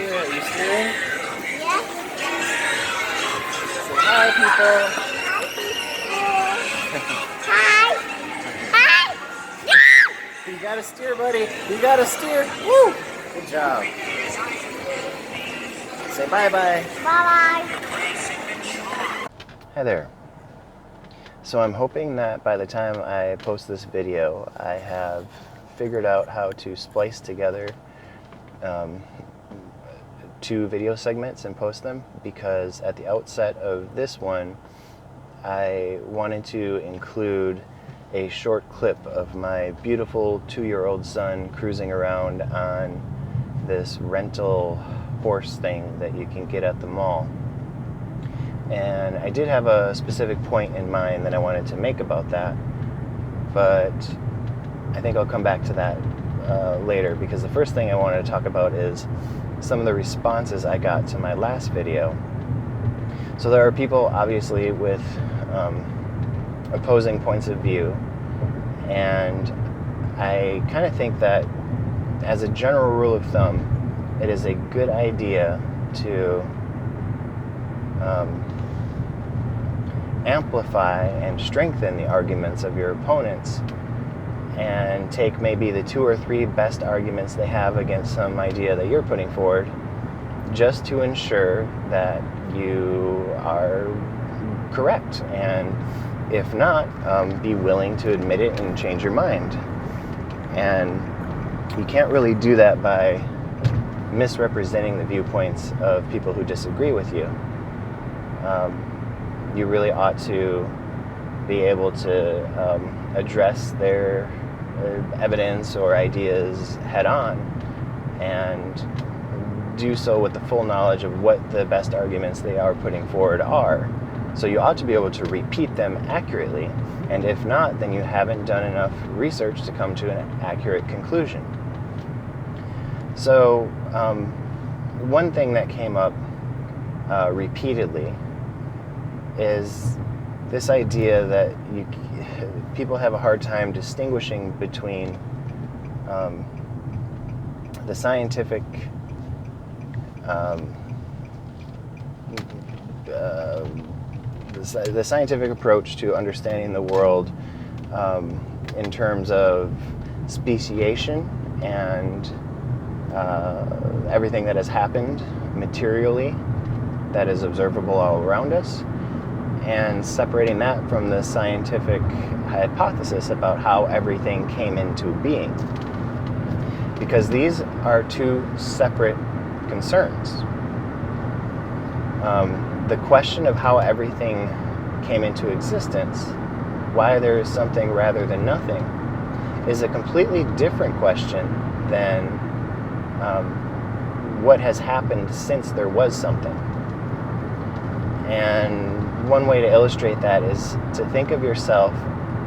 steer? Are you steering? Yes. Say hi, people. Hi. Hi. You gotta steer, buddy. You gotta steer. Woo! Good job. Say bye-bye. Bye-bye. Hi there. So I'm hoping that by the time I post this video, I have figured out how to splice together two video segments and post them, because at the outset of this one, I wanted to include a short clip of my beautiful 2-year-old son cruising around on this rental horse thing that you can get at the mall. And I did have a specific point in mind that I wanted to make about that, but I think I'll come back to that later, because the first thing I wanted to talk about is some of the responses I got to my last video. So there are people obviously with opposing points of view, and I kind of think that as a general rule of thumb, it is a good idea to amplify and strengthen the arguments of your opponents, and take maybe the 2 or 3 best arguments they have against some idea that you're putting forward, just to ensure that you are correct, and if not, be willing to admit it and change your mind. And you can't really do that by misrepresenting the viewpoints of people who disagree with you. You really ought to be able to address their evidence or ideas head on, and do so with the full knowledge of what the best arguments they are putting forward are. So you ought to be able to repeat them accurately, and if not, then you haven't done enough research to come to an accurate conclusion. So one thing that came up repeatedly is this idea that people have a hard time distinguishing between the scientific the scientific approach to understanding the world in terms of speciation and everything that has happened materially that is observable all around us, and separating that from the scientific hypothesis about how everything came into being. Because these are two separate concerns. The question of how everything came into existence, why there is something rather than nothing, is a completely different question than what has happened since there was something. And one way to illustrate that is to think of yourself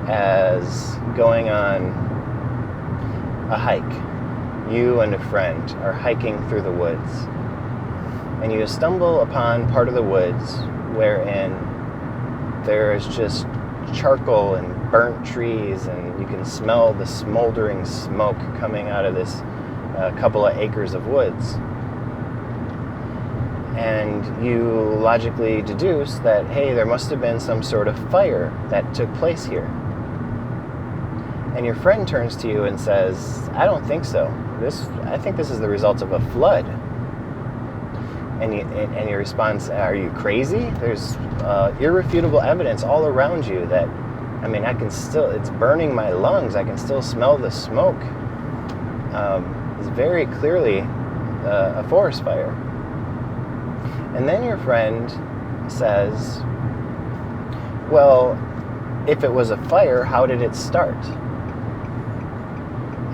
as going on a hike. You and a friend are hiking through the woods, and you stumble upon part of the woods wherein there is just charcoal and burnt trees, and you can smell the smoldering smoke coming out of this couple of acres of woods. And you logically deduce that, hey, there must have been some sort of fire that took place here. And your friend turns to you and says, I don't think so. I think this is the result of a flood. And your response, are you crazy? There's irrefutable evidence all around you that, it's burning my lungs. I can still smell the smoke. It's very clearly a forest fire. And then your friend says, well, if it was a fire, how did it start?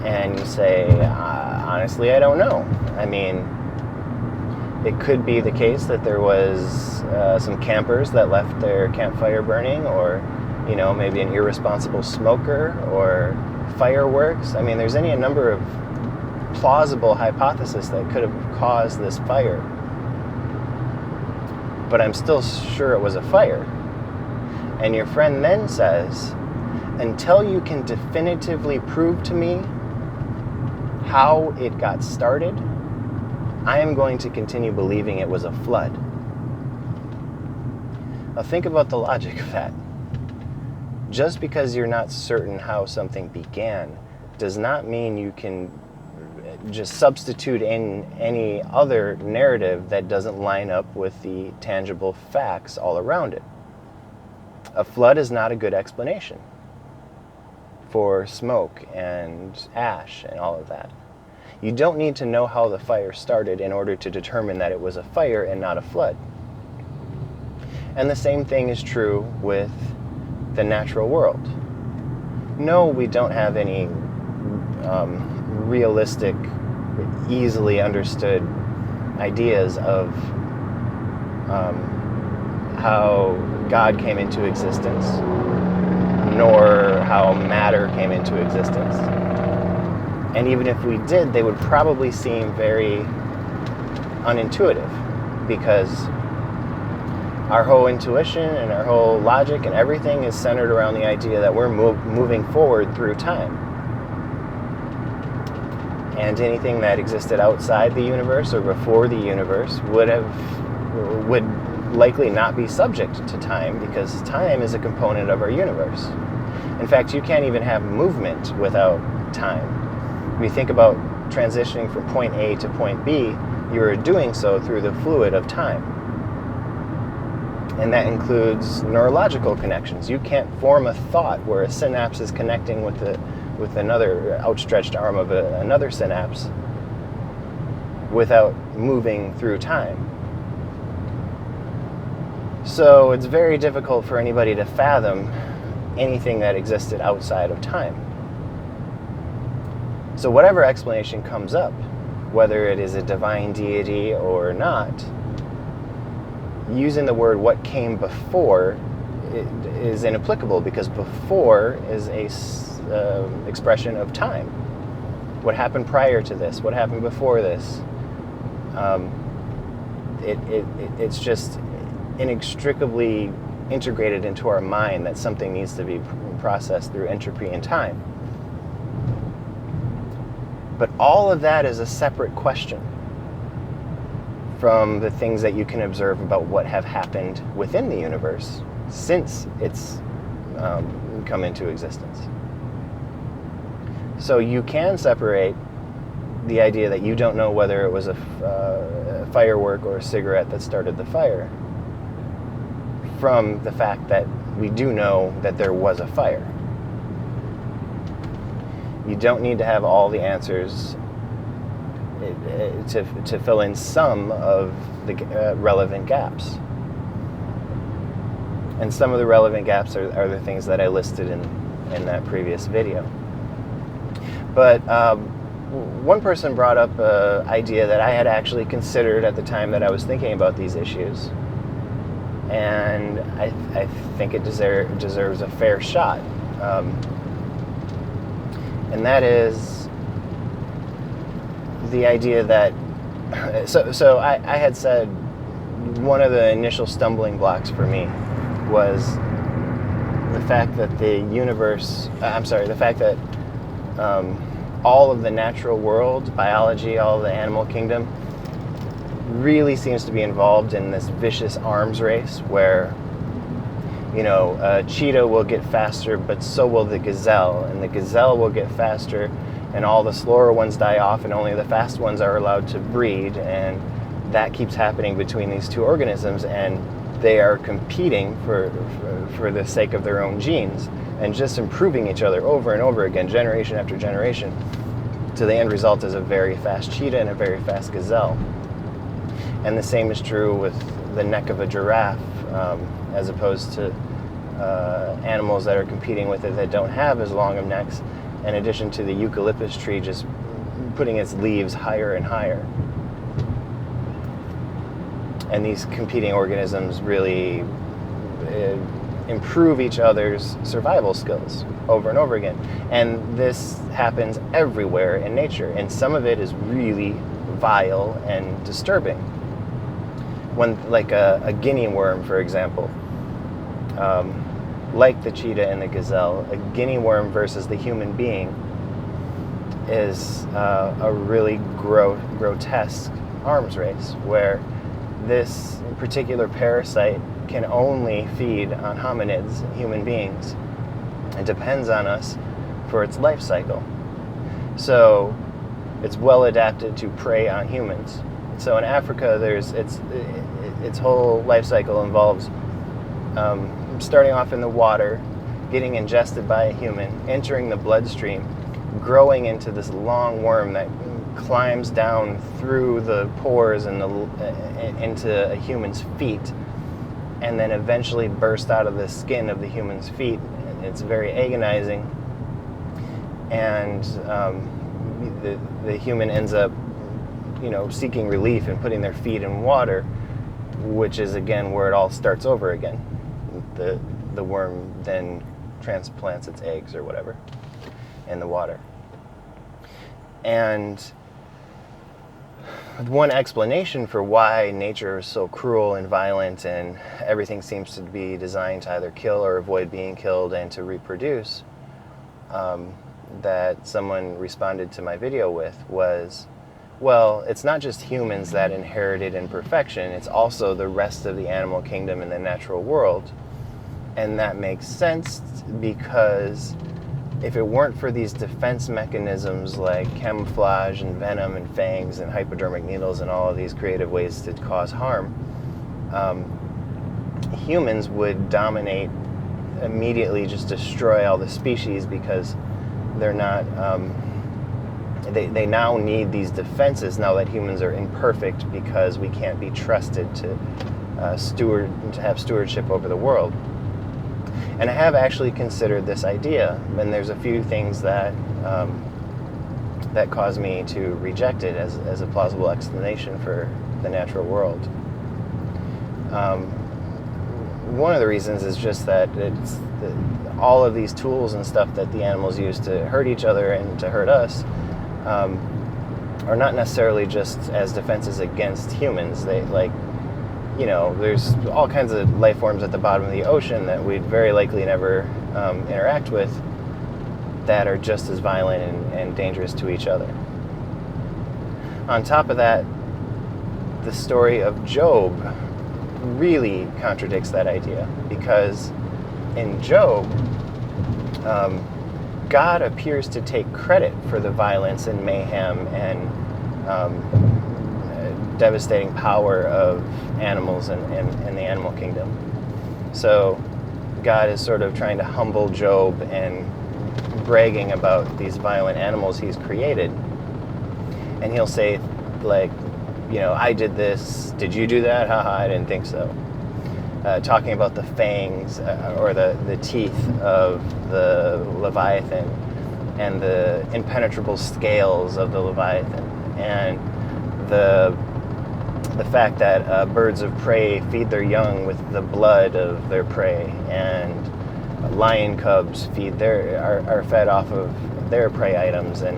And you say, honestly, I don't know. It could be the case that there was some campers that left their campfire burning, or, maybe an irresponsible smoker, or fireworks. There's a number of plausible hypotheses that could have caused this fire. But I'm still sure it was a fire. And your friend then says, until you can definitively prove to me how it got started, I am going to continue believing it was a flood. Now think about the logic of that. Just because you're not certain how something began does not mean you can just substitute in any other narrative that doesn't line up with the tangible facts all around it. A flood is not a good explanation for smoke and ash and all of that. You don't need to know how the fire started in order to determine that it was a fire and not a flood. And the same thing is true with the natural world. No, we don't have any realistic, easily understood ideas of how God came into existence, nor how matter came into existence. And even if we did, they would probably seem very unintuitive, because our whole intuition and our whole logic and everything is centered around the idea that we're moving forward through time. And anything that existed outside the universe or before the universe would likely not be subject to time, because time is a component of our universe. In fact, you can't even have movement without time. When you think about transitioning from point A to point B, you are doing so through the fluid of time. And that includes neurological connections. You can't form a thought where a synapse is connecting with another outstretched arm of another synapse without moving through time. So it's very difficult for anybody to fathom anything that existed outside of time. So whatever explanation comes up, whether it is a divine deity or not, using the word "what came before" is inapplicable, because before is a expression of time. What happened prior to this? What happened before this? It's just inextricably integrated into our mind that something needs to be processed through entropy and time. But all of that is a separate question from the things that you can observe about what have happened within the universe since it's come into existence. So you can separate the idea that you don't know whether it was a firework or a cigarette that started the fire from the fact that we do know that there was a fire. You don't need to have all the answers to fill in some of the relevant gaps. And some of the relevant gaps are the things that I listed in that previous video. But one person brought up an idea that I had actually considered at the time that I was thinking about these issues. And I think it deserves a fair shot. And that is the idea that, so I had said one of the initial stumbling blocks for me was the fact that the fact that all of the natural world, biology, all of the animal kingdom, really seems to be involved in this vicious arms race where, a cheetah will get faster, but so will the gazelle, and the gazelle will get faster, and all the slower ones die off, and only the fast ones are allowed to breed, and that keeps happening between these two organisms, and they are competing for the sake of their own genes, and just improving each other over and over again, generation after generation, to the end result is a very fast cheetah and a very fast gazelle. And the same is true with the neck of a giraffe, as opposed to animals that are competing with it that don't have as long of necks, in addition to the eucalyptus tree just putting its leaves higher and higher. And these competing organisms really improve each other's survival skills over and over again. And this happens everywhere in nature, and some of it is really vile and disturbing. Like a guinea worm, for example, like the cheetah and the gazelle, a guinea worm versus the human being is a really grotesque arms race where this particular parasite can only feed on hominids, human beings. It depends on us for its life cycle. So it's well adapted to prey on humans. So in Africa, its whole life cycle involves starting off in the water, getting ingested by a human, entering the bloodstream, growing into this long worm that climbs down through the pores and into a human's feet, and then eventually burst out of the skin of the human's feet. It's very agonizing, and the human ends up, seeking relief and putting their feet in water, which is again where it all starts over again. The worm then transplants its eggs or whatever in the water. And one explanation for why nature is so cruel and violent and everything seems to be designed to either kill or avoid being killed and to reproduce, that someone responded to my video with was, well, it's not just humans that inherited imperfection, it's also the rest of the animal kingdom and the natural world. And that makes sense because if it weren't for these defense mechanisms like camouflage and venom and fangs and hypodermic needles and all of these creative ways to cause harm, humans would dominate, immediately just destroy all the species because they're not, they now need these defenses now that humans are imperfect because we can't be trusted to have stewardship over the world. And I have actually considered this idea, and there's a few things that that cause me to reject it as a plausible explanation for the natural world. One of the reasons is just that all of these tools and stuff that the animals use to hurt each other and to hurt us are not necessarily just as defenses against humans. They there's all kinds of life forms at the bottom of the ocean that we'd very likely never interact with that are just as violent and dangerous to each other. On top of that, the story of Job really contradicts that idea, because in Job, God appears to take credit for the violence and mayhem and devastating power of animals and the animal kingdom. So God is sort of trying to humble Job and bragging about these violent animals he's created. And he'll say, like, I did this, did you do that? Haha, I didn't think so. Talking about the fangs or the teeth of the Leviathan and the impenetrable scales of the Leviathan, and the fact that birds of prey feed their young with the blood of their prey, and lion cubs are fed off of their prey items, and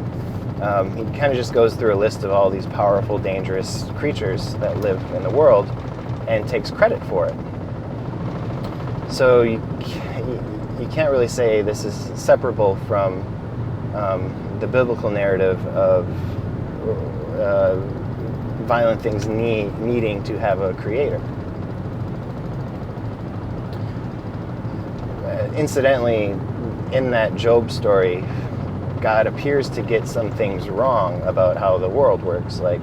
he kind of just goes through a list of all these powerful, dangerous creatures that live in the world and takes credit for it. So you can't really say this is separable from the biblical narrative of violent things needing to have a creator. Incidentally, in that Job story, God appears to get some things wrong about how the world works. Like,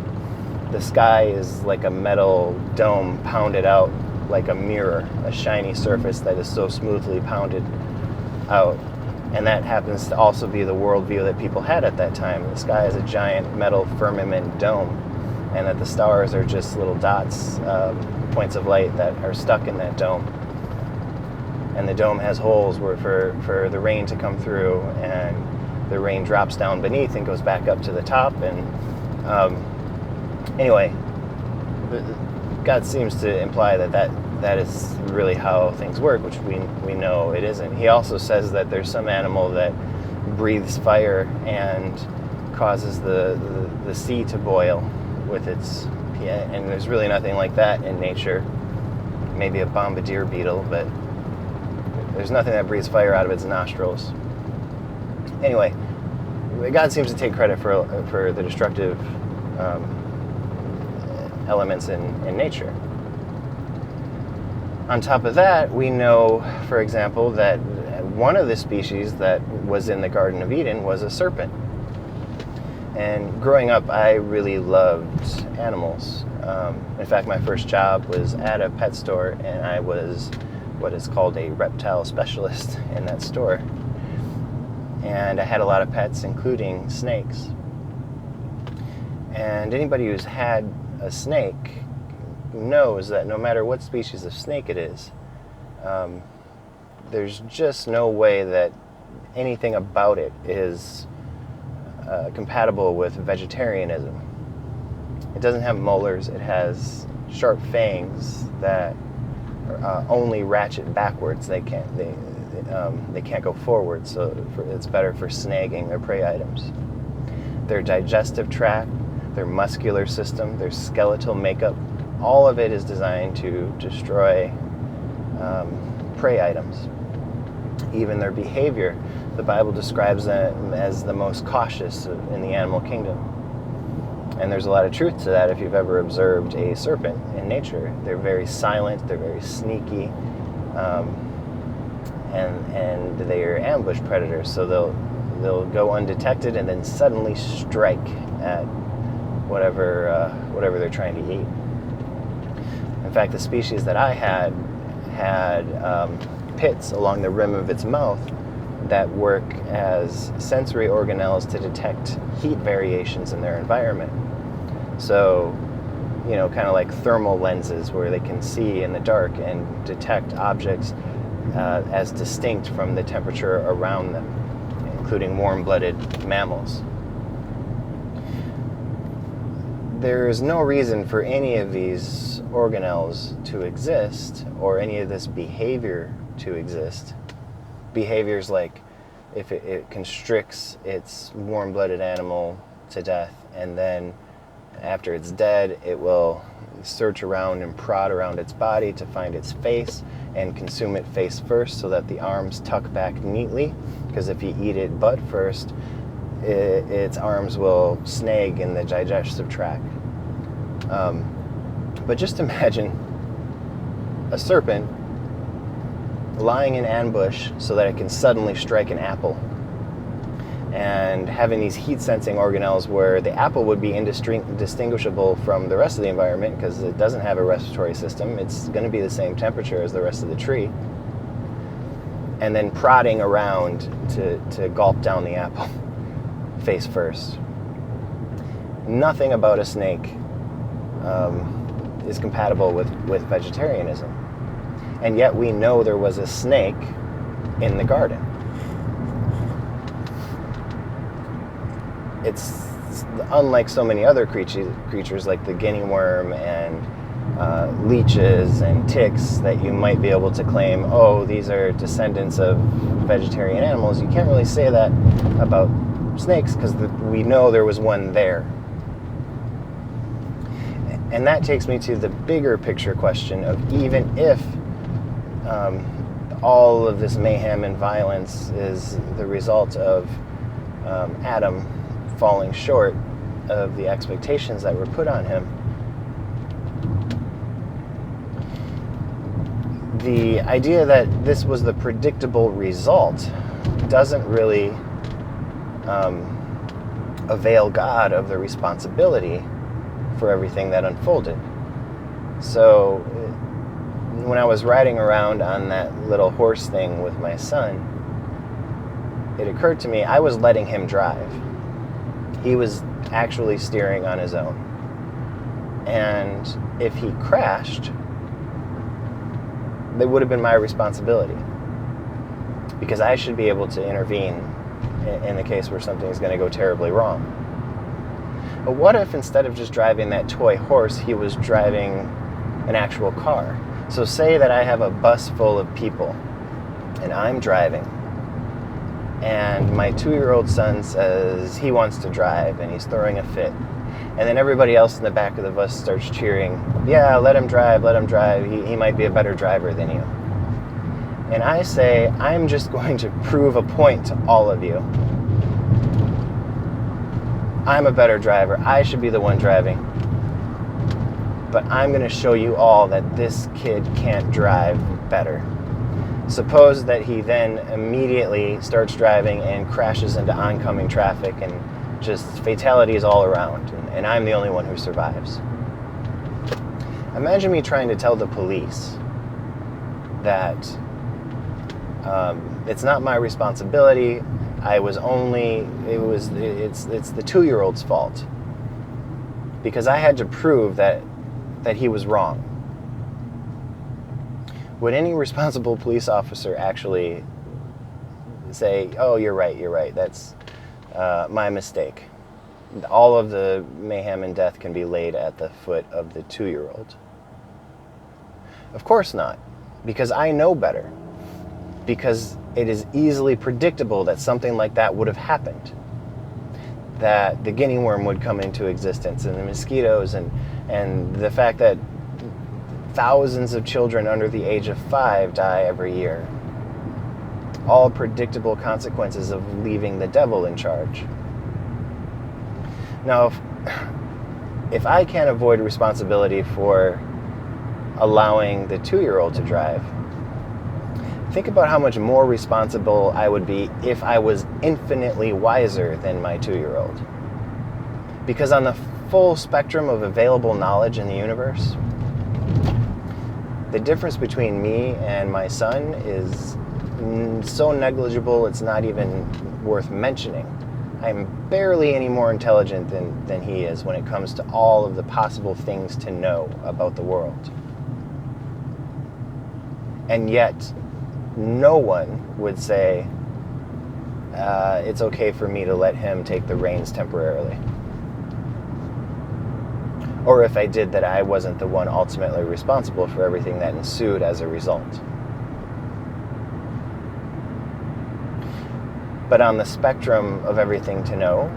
the sky is like a metal dome pounded out like a mirror, a shiny surface that is so smoothly pounded out. And that happens to also be the worldview that people had at that time. The sky is a giant metal firmament dome, and that the stars are just little dots, points of light that are stuck in that dome. And the dome has holes for the rain to come through, and the rain drops down beneath and goes back up to the top. And anyway, God seems to imply that is really how things work, which we know it isn't. He also says that there's some animal that breathes fire and causes the sea to boil with its, and there's really nothing like that in nature. Maybe a bombardier beetle, but there's nothing that breathes fire out of its nostrils. Anyway, God seems to take credit for the destructive elements in nature. On top of that, we know, for example, that one of the species that was in the Garden of Eden was a serpent. And growing up, I really loved animals. In fact, my first job was at a pet store, and I was what is called a reptile specialist in that store. And I had a lot of pets, including snakes. And anybody who's had a snake knows that no matter what species of snake it is, there's just no way that anything about it is compatible with vegetarianism. It doesn't have molars. It has sharp fangs that only ratchet backwards. They can't go forward, so it's better for snagging their prey items. Their digestive tract, their muscular system, their skeletal makeup, all of it is designed to destroy prey items. Even their behavior, the Bible describes them as the most cautious in the animal kingdom. And there's a lot of truth to that if you've ever observed a serpent in nature. They're very silent, they're very sneaky, and they're ambush predators, so they'll go undetected and then suddenly strike at whatever they're trying to eat. In fact, the species that I had pits along the rim of its mouth that work as sensory organelles to detect heat variations in their environment. So, kind of like thermal lenses where they can see in the dark and detect objects as distinct from the temperature around them, including warm-blooded mammals. There is no reason for any of these organelles to exist, or any of this behavior to exist. Behaviors like if it constricts its warm-blooded animal to death, and then after it's dead, it will search around and prod around its body to find its face and consume it face first, so that the arms tuck back neatly, because if you eat it butt first, its arms will snag in the digestive tract. But just imagine a serpent lying in ambush so that it can suddenly strike an apple, and having these heat-sensing organelles where the apple would be indistinguishable from the rest of the environment because it doesn't have a respiratory system. It's going to be the same temperature as the rest of the tree. And then prodding around to gulp down the apple face first. Nothing about a snake is compatible with vegetarianism. And yet we know there was a snake in the garden. It's unlike so many other creatures like the guinea worm and leeches and ticks that you might be able to claim, oh, these are descendants of vegetarian animals. You can't really say that about snakes because we know there was one there. And that takes me to the bigger picture question of, even if all of this mayhem and violence is the result of Adam falling short of the expectations that were put on him, the idea that this was the predictable result doesn't really avail God of the responsibility for everything that unfolded. So when I was riding around on that little horse thing with my son, it occurred to me I was letting him drive. He was actually steering on his own. And if he crashed, that would have been my responsibility, because I should be able to intervene in the case where something is going to go terribly wrong. But what if instead of just driving that toy horse, he was driving an actual car? So say that I have a bus full of people and I'm driving, and my 2-year-old son says he wants to drive and he's throwing a fit. And then everybody else in the back of the bus starts cheering, yeah, let him drive, he might be a better driver than you. And I say, I'm just going to prove a point to all of you. I'm a better driver. I should be the one driving. but I'm going to show you all that this kid can't drive better. Suppose that he then immediately starts driving and crashes into oncoming traffic and just fatalities all around, and I'm the only one who survives. Imagine me trying to tell the police that it's not my responsibility. It's the 2-year-old's fault because I had to prove that he was wrong. Would any responsible police officer actually say, "Oh, you're right, that's my mistake"? All of the mayhem and death can be laid at the foot of the 2-year-old. Of course not, because I know better. Because it is easily predictable that something like that would have happened. That the guinea worm would come into existence, and the mosquitoes, and the fact that thousands of children under the age of 5 die every year. All predictable consequences of leaving the devil in charge. Now, if I can't avoid responsibility for allowing the 2-year-old to drive, think about how much more responsible I would be if I was infinitely wiser than my 2-year-old. Because on the full spectrum of available knowledge in the universe, the difference between me and my son is so negligible it's not even worth mentioning. I'm barely any more intelligent than he is when it comes to all of the possible things to know about the world. And yet, no one would say, it's okay for me to let him take the reins temporarily. Or if I did, that I wasn't the one ultimately responsible for everything that ensued as a result. But on the spectrum of everything to know,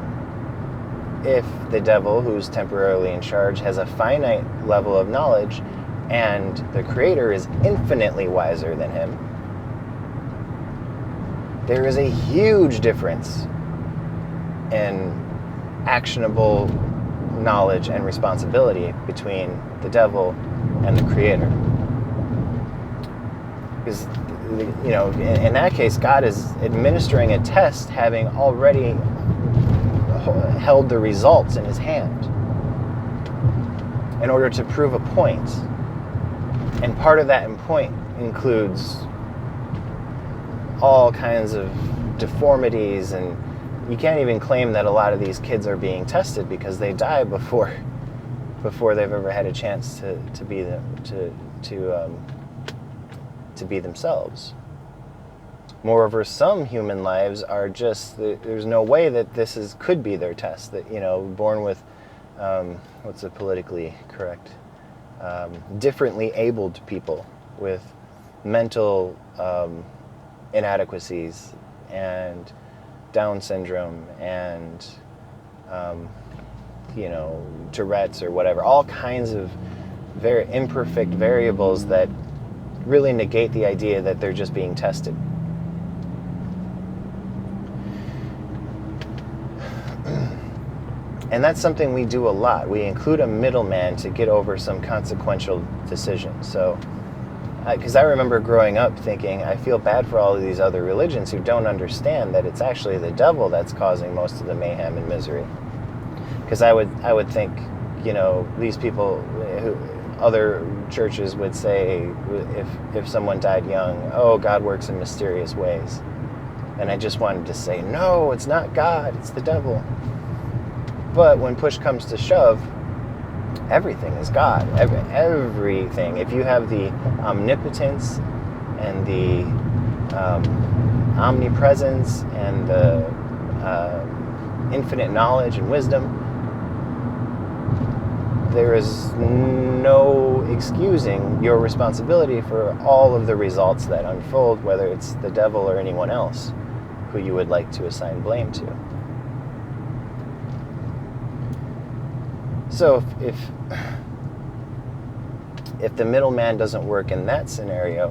if the devil, who's temporarily in charge, has a finite level of knowledge, and the Creator is infinitely wiser than him, there is a huge difference in actionable knowledge and responsibility between the devil and the Creator. Because, in that case, God is administering a test having already held the results in his hand in order to prove a point. And part of that point includes all kinds of deformities, and you can't even claim that a lot of these kids are being tested because they die before they've ever had a chance to be themselves. Moreover, some human lives are just, there's no way that could be their test. That, born with, what's the politically correct? Differently abled people with mental inadequacies and Down syndrome and, Tourette's or whatever. All kinds of very imperfect variables that really negate the idea that they're just being tested. And that's something we do a lot. We include a middleman to get over some consequential decision. So, because I remember growing up thinking, I feel bad for all of these other religions who don't understand that it's actually the devil that's causing most of the mayhem and misery. Because I would think, these people who other churches would say, if someone died young, oh, God works in mysterious ways. And I just wanted to say, no, it's not God, it's the devil. But when push comes to shove, everything is God. Everything. If you have the omnipotence and the omnipresence and the infinite knowledge and wisdom, there is no excusing your responsibility for all of the results that unfold, whether it's the devil or anyone else who you would like to assign blame to. So if the middleman doesn't work in that scenario,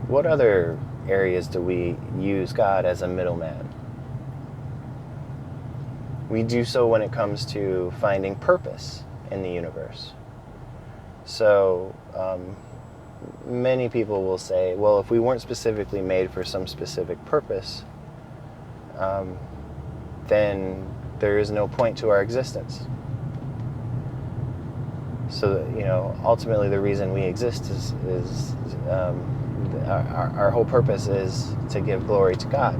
what other areas do we use God as a middleman? We do so when it comes to finding purpose in the universe. So many people will say, well, if we weren't specifically made for some specific purpose, then there is no point to our existence. So, ultimately the reason we exist is our whole purpose is to give glory to God.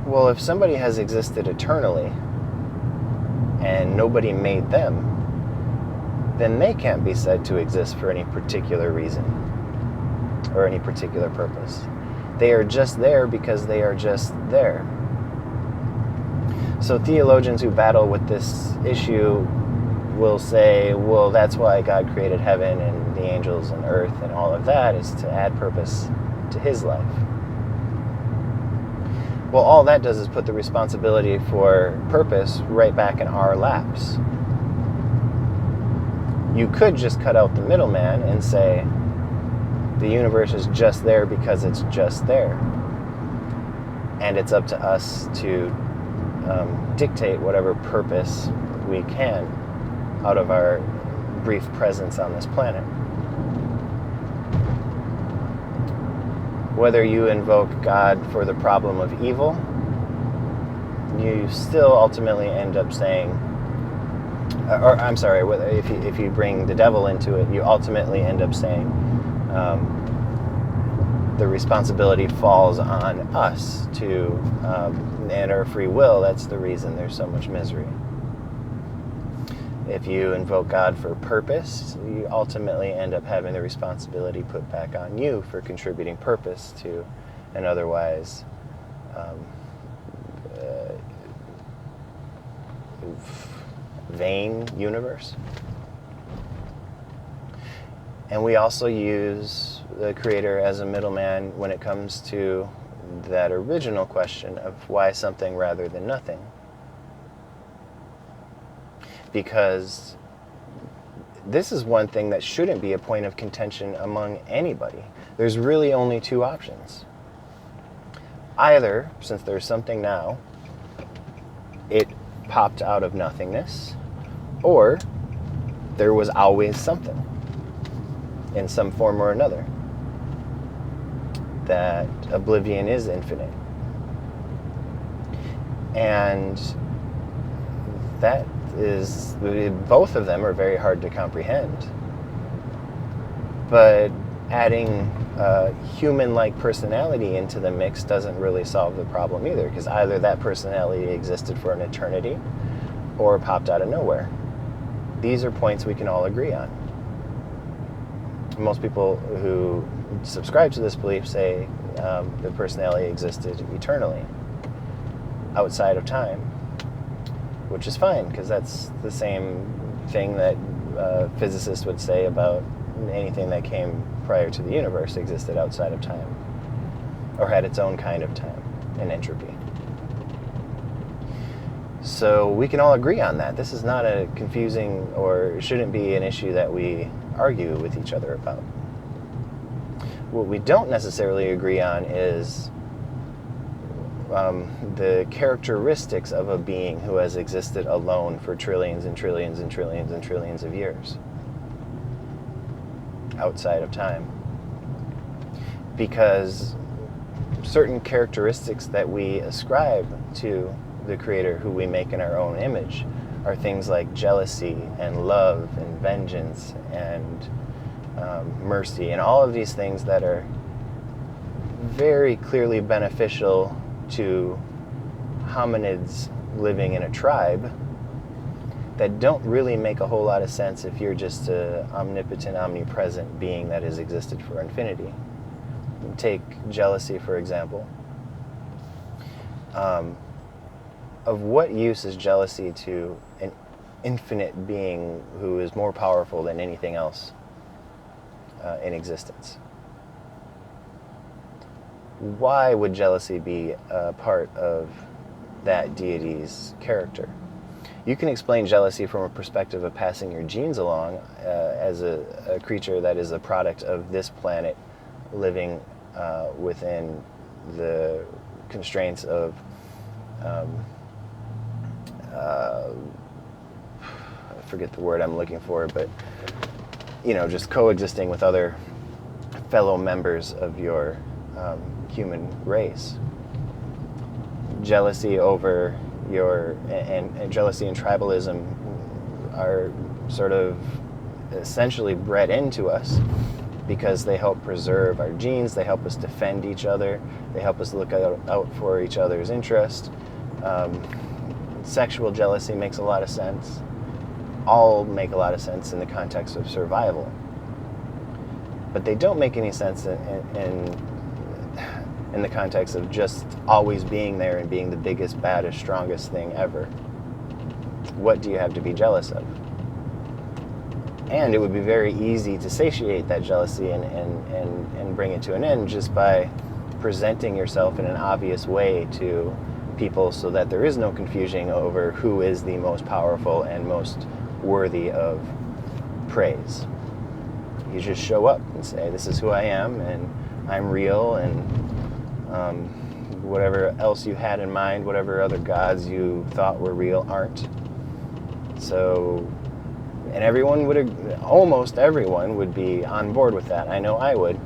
Well, if somebody has existed eternally and nobody made them, then they can't be said to exist for any particular reason or any particular purpose. They are just there because they are just there. So theologians who battle with this issue will say, well, that's why God created heaven and the angels and earth and all of that, is to add purpose to his life. Well, all that does is put the responsibility for purpose right back in our laps. You could just cut out the middleman and say the universe is just there because it's just there. And it's up to us to dictate whatever purpose we can out of our brief presence on this planet. Whether you invoke God for the problem of evil, you still ultimately end up saying, if you bring the devil into it, you ultimately end up saying the responsibility falls on us to, and our free will. That's the reason there's so much misery. If you invoke God for purpose, you ultimately end up having the responsibility put back on you for contributing purpose to an otherwise vain universe. And we also use the Creator as a middleman when it comes to that original question of why something rather than nothing. Because this is one thing that shouldn't be a point of contention among anybody. There's really only two options. Either, since there's something now, it popped out of nothingness, or there was always something in some form or another. That oblivion is infinite. And that is, both of them are very hard to comprehend. But adding human-like personality into the mix doesn't really solve the problem either, because either that personality existed for an eternity or popped out of nowhere. These are points we can all agree on. Most people who subscribe to this belief say the personality existed eternally, outside of time, which is fine, because that's the same thing that physicists would say about anything that came prior to the universe existed outside of time, or had its own kind of time and entropy. So we can all agree on that. This is not a confusing, or shouldn't be an issue that we argue with each other about. What we don't necessarily agree on is the characteristics of a being who has existed alone for trillions and trillions and trillions and trillions of years outside of time. Because certain characteristics that we ascribe to the Creator, who we make in our own image, are things like jealousy and love and vengeance and mercy, and all of these things that are very clearly beneficial to hominids living in a tribe, that don't really make a whole lot of sense if you're just an omnipotent, omnipresent being that has existed for infinity. Take jealousy, for example. Of what use is jealousy to an infinite being who is more powerful than anything else in existence? Why would jealousy be a part of that deity's character? You can explain jealousy from a perspective of passing your genes along as a creature that is a product of this planet living within the constraints of forget the word I'm looking for, but just coexisting with other fellow members of your human race. Jealousy over and jealousy and tribalism are sort of essentially bred into us because they help preserve our genes, they help us defend each other, they help us look out for each other's interest. Sexual jealousy makes a lot of sense. All make a lot of sense in the context of survival. But they don't make any sense in the context of just always being there and being the biggest, baddest, strongest thing ever. What do you have to be jealous of? And it would be very easy to satiate that jealousy and bring it to an end just by presenting yourself in an obvious way to people so that there is no confusion over who is the most powerful and most worthy of praise. You just show up and say, this is who I am, and I'm real, and whatever else you had in mind, whatever other gods you thought were real aren't. So, and almost everyone would be on board with that. I know I would.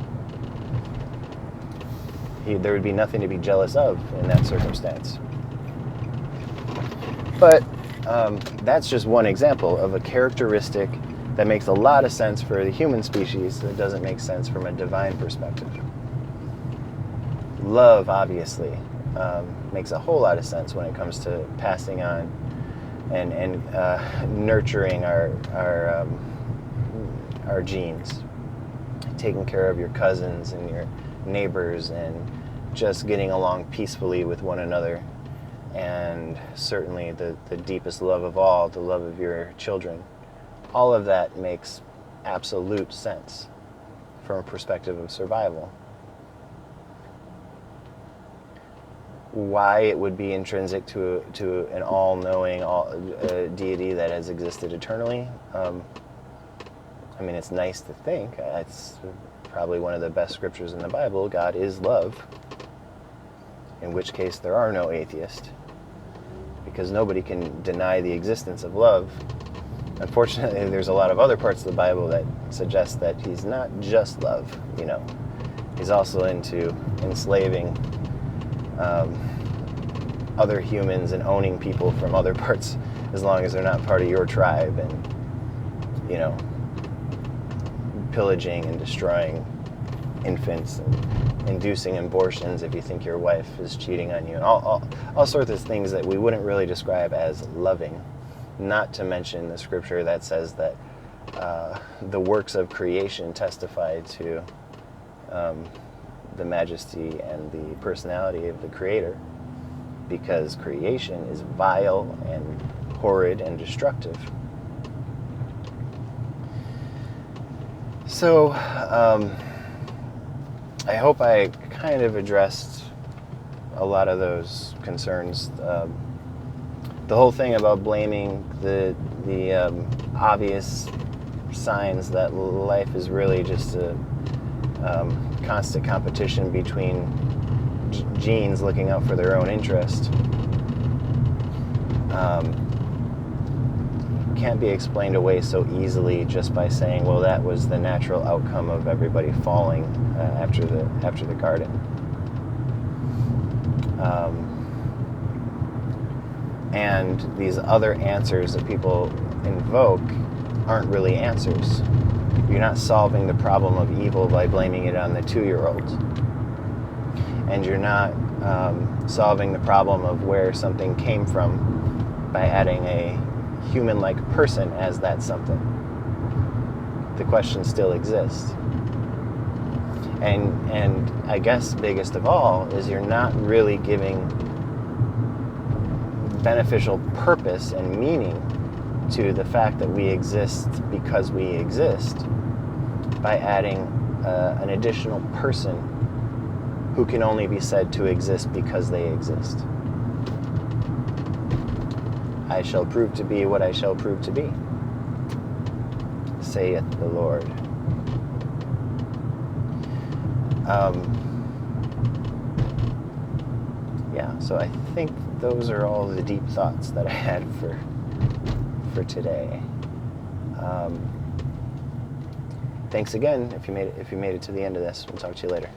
There would be nothing to be jealous of in that circumstance. But that's just one example of a characteristic that makes a lot of sense for the human species that doesn't make sense from a divine perspective. Love, obviously, makes a whole lot of sense when it comes to passing on and nurturing our genes, taking care of your cousins and your neighbors, and just getting along peacefully with one another. And certainly the deepest love of all, the love of your children. All of that makes absolute sense from a perspective of survival. Why it would be intrinsic to an all-knowing deity that has existed eternally, it's nice to think. It's probably one of the best scriptures in the Bible. God is love, in which case there are no atheists, because nobody can deny the existence of love. Unfortunately, there's a lot of other parts of the Bible that suggest that he's not just love. He's also into enslaving other humans and owning people from other parts, as long as they're not part of your tribe, and pillaging and destroying infants and inducing abortions if you think your wife is cheating on you, and all sorts of things that we wouldn't really describe as loving. Not to mention the scripture that says that the works of creation testify to the majesty and the personality of the Creator, because creation is vile and horrid and destructive. So, I hope I kind of addressed a lot of those concerns. The whole thing about blaming the obvious signs that life is really just a constant competition between genes looking out for their own interest can't be explained away so easily just by saying, well, that was the natural outcome of everybody falling after the garden. And these other answers that people invoke aren't really answers. You're not solving the problem of evil by blaming it on the 2-year-old. And you're not solving the problem of where something came from by adding a human-like person as that something. The question still exists. And I guess biggest of all is you're not really giving beneficial purpose and meaning to the fact that we exist because we exist by adding an additional person who can only be said to exist because they exist. I shall prove to be what I shall prove to be, saith the Lord. So I think those are all the deep thoughts that I had for today. Thanks again if you made it to the end of this. We'll talk to you later.